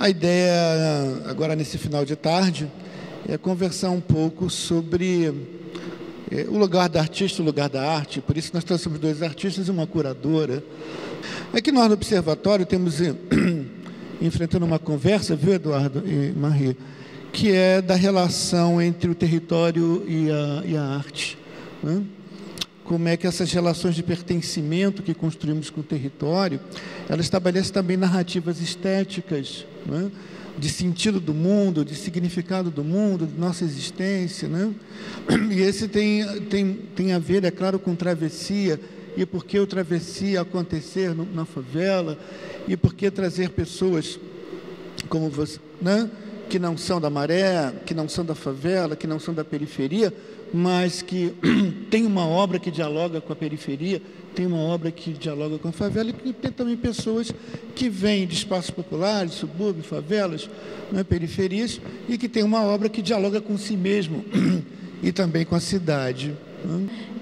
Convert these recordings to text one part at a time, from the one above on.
A ideia, agora nesse final de tarde, é conversar um pouco sobre o lugar da artista, o lugar da arte. Por isso nós trouxemos 2 artistas e uma curadora. É que nós no Observatório temos enfrentando uma conversa, viu, Eduardo e Marie, que é da relação entre o território e a arte, né? Como é que essas relações de pertencimento que construímos com o território, elas estabelecem também narrativas estéticas, né? De sentido do mundo, de significado do mundo, de nossa existência, né? E esse tem a ver, é claro, com travessia, e por que o travessia acontecer na favela, e por que trazer pessoas como você, né? Que não são da Maré, que não são da favela, que não são da periferia, mas que tem uma obra que dialoga com a periferia, tem uma obra que dialoga com a favela, e tem também pessoas que vêm de espaços populares, subúrbios, favelas, né, periferias, e que tem uma obra que dialoga com si mesmo e também com a cidade.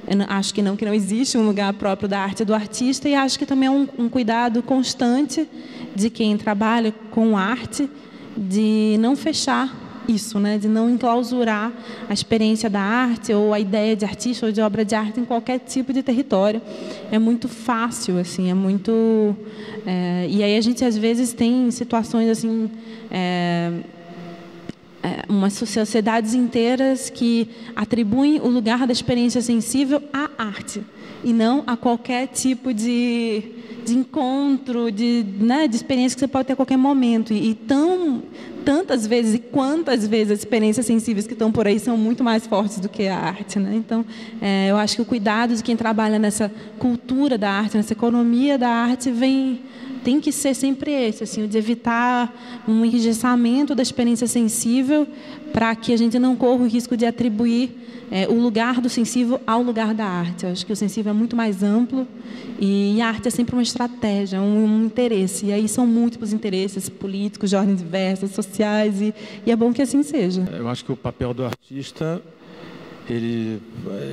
Eu acho que não existe um lugar próprio da arte e do artista, e acho que também é um cuidado constante de quem trabalha com arte, de não fechar isso, né? De não enclausurar a experiência da arte ou a ideia de artista ou de obra de arte em qualquer tipo de território. É muito fácil, assim, é muito... e aí a gente, às vezes, tem situações, assim... umas sociedades inteiras que atribuem o lugar da experiência sensível à arte e não a qualquer tipo de encontro, de experiência que você pode ter a qualquer momento. Tantas vezes e quantas vezes as experiências sensíveis que estão por aí são muito mais fortes do que a arte, né? Então, eu acho que o cuidado de quem trabalha nessa cultura da arte, nessa economia da arte, tem que ser sempre esse, assim, o de evitar um enriquecimento da experiência sensível para que a gente não corra o risco de atribuir o lugar do sensível ao lugar da arte. Eu acho que o sensível é muito mais amplo e a arte é sempre uma estratégia, um interesse. E aí são múltiplos interesses políticos, de ordem diversa, sociais, e é bom que assim seja. Eu acho que o papel do artista, ele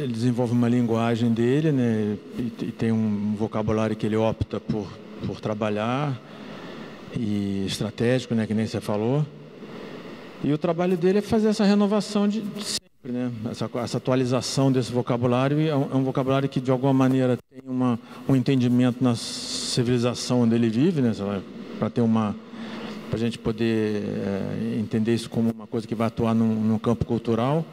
desenvolve uma linguagem dele, né, e tem um vocabulário que ele opta por trabalhar, e estratégico, né, que nem você falou. E o trabalho dele é fazer essa renovação de sempre, né? Essa atualização desse vocabulário, e é um vocabulário que de alguma maneira tem um entendimento na civilização onde ele vive, né? Para a gente poder entender isso como uma coisa que vai atuar no campo cultural.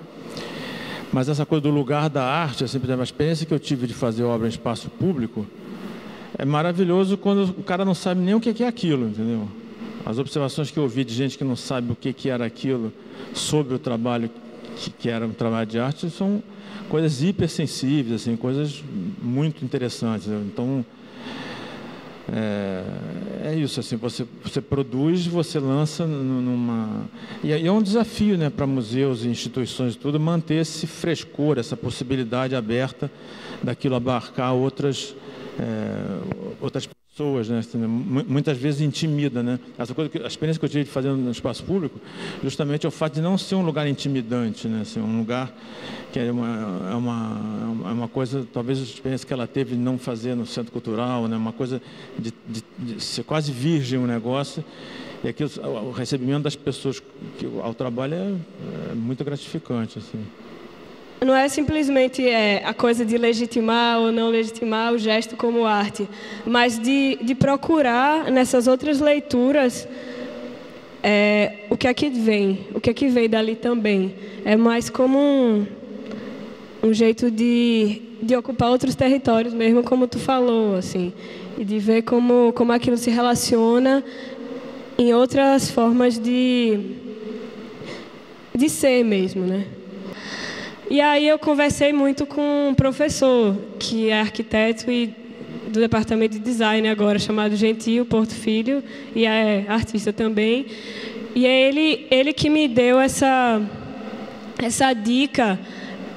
Mas essa coisa do lugar da arte, assim, por exemplo, a experiência que eu tive de fazer obra em espaço público é maravilhoso quando o cara não sabe nem o que é aquilo, entendeu? As observações que eu ouvi de gente que não sabe o que era aquilo sobre o trabalho que era um trabalho de arte são coisas hipersensíveis, assim, coisas muito interessantes. Então, é isso, assim, você produz, você lança numa... E é um desafio, né, para museus e instituições e tudo, manter esse frescor, essa possibilidade aberta daquilo abarcar outras pessoas, né? Muitas vezes intimida, né? A experiência que eu tive de fazer no espaço público, justamente é o fato de não ser um lugar intimidante, né? Assim, um lugar que é uma coisa, talvez a experiência que ela teve de não fazer no centro cultural, né? Uma coisa de ser quase virgem o negócio, e aqui o recebimento das pessoas ao trabalho é muito gratificante, assim. Não é simplesmente a coisa de legitimar ou não legitimar o gesto como arte, mas de procurar nessas outras leituras o que é que vem dali também. É mais como um jeito de ocupar outros territórios mesmo, como tu falou, assim, e de ver como aquilo se relaciona em outras formas de ser mesmo, né? E aí eu conversei muito com um professor, que é arquiteto e do departamento de design agora, chamado Gentil Porto Filho, e é artista também. E é ele que me deu essa dica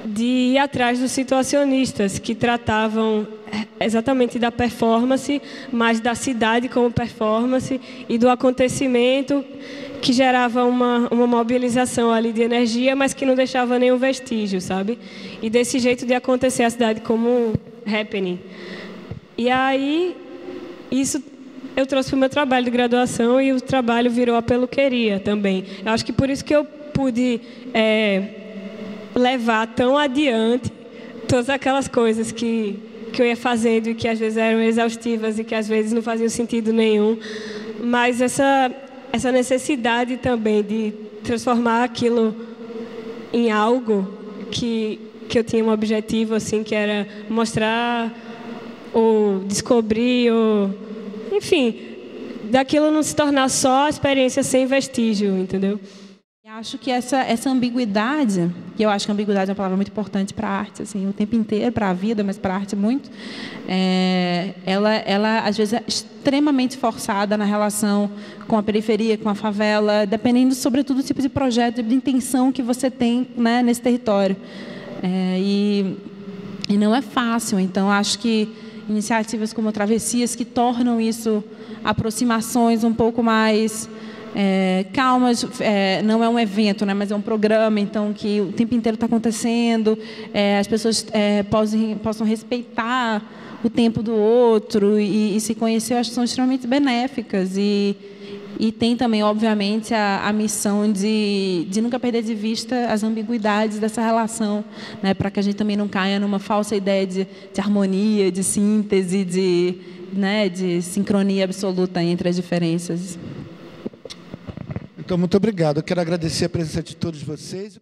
de ir atrás dos situacionistas, que tratavam exatamente da performance, mas da cidade como performance e do acontecimento, que gerava uma mobilização ali de energia, mas que não deixava nenhum vestígio, sabe? E desse jeito de acontecer a cidade como happening. E aí, isso eu trouxe para o meu trabalho de graduação e o trabalho virou a peluqueria também. Eu acho que por isso que eu pude levar tão adiante todas aquelas coisas que eu ia fazendo e que às vezes eram exaustivas e que às vezes não faziam sentido nenhum. Mas essa necessidade também de transformar aquilo em algo que eu tinha um objetivo, assim, que era mostrar ou descobrir, ou, enfim, daquilo não se tornar só a experiência sem vestígio, entendeu? Acho que essa ambiguidade, que eu acho que a ambiguidade é uma palavra muito importante para a arte, assim, o tempo inteiro, para a vida, mas para a arte muito, ela às vezes é extremamente forçada na relação com a periferia, com a favela, dependendo, sobretudo, do tipo de projeto, de intenção que você tem, né, nesse território. E não é fácil, então acho que iniciativas como Travessias, que tornam isso aproximações um pouco mais calmas, não é um evento, né, mas é um programa, então, que o tempo inteiro está acontecendo, as pessoas possam respeitar o tempo do outro e se conhecer, eu acho que são extremamente benéficas. E tem também, obviamente, a missão de nunca perder de vista as ambiguidades dessa relação, né, para que a gente também não caia numa falsa ideia de harmonia, de síntese, de sincronia absoluta entre as diferenças. Então, muito obrigado. Eu quero agradecer a presença de todos vocês.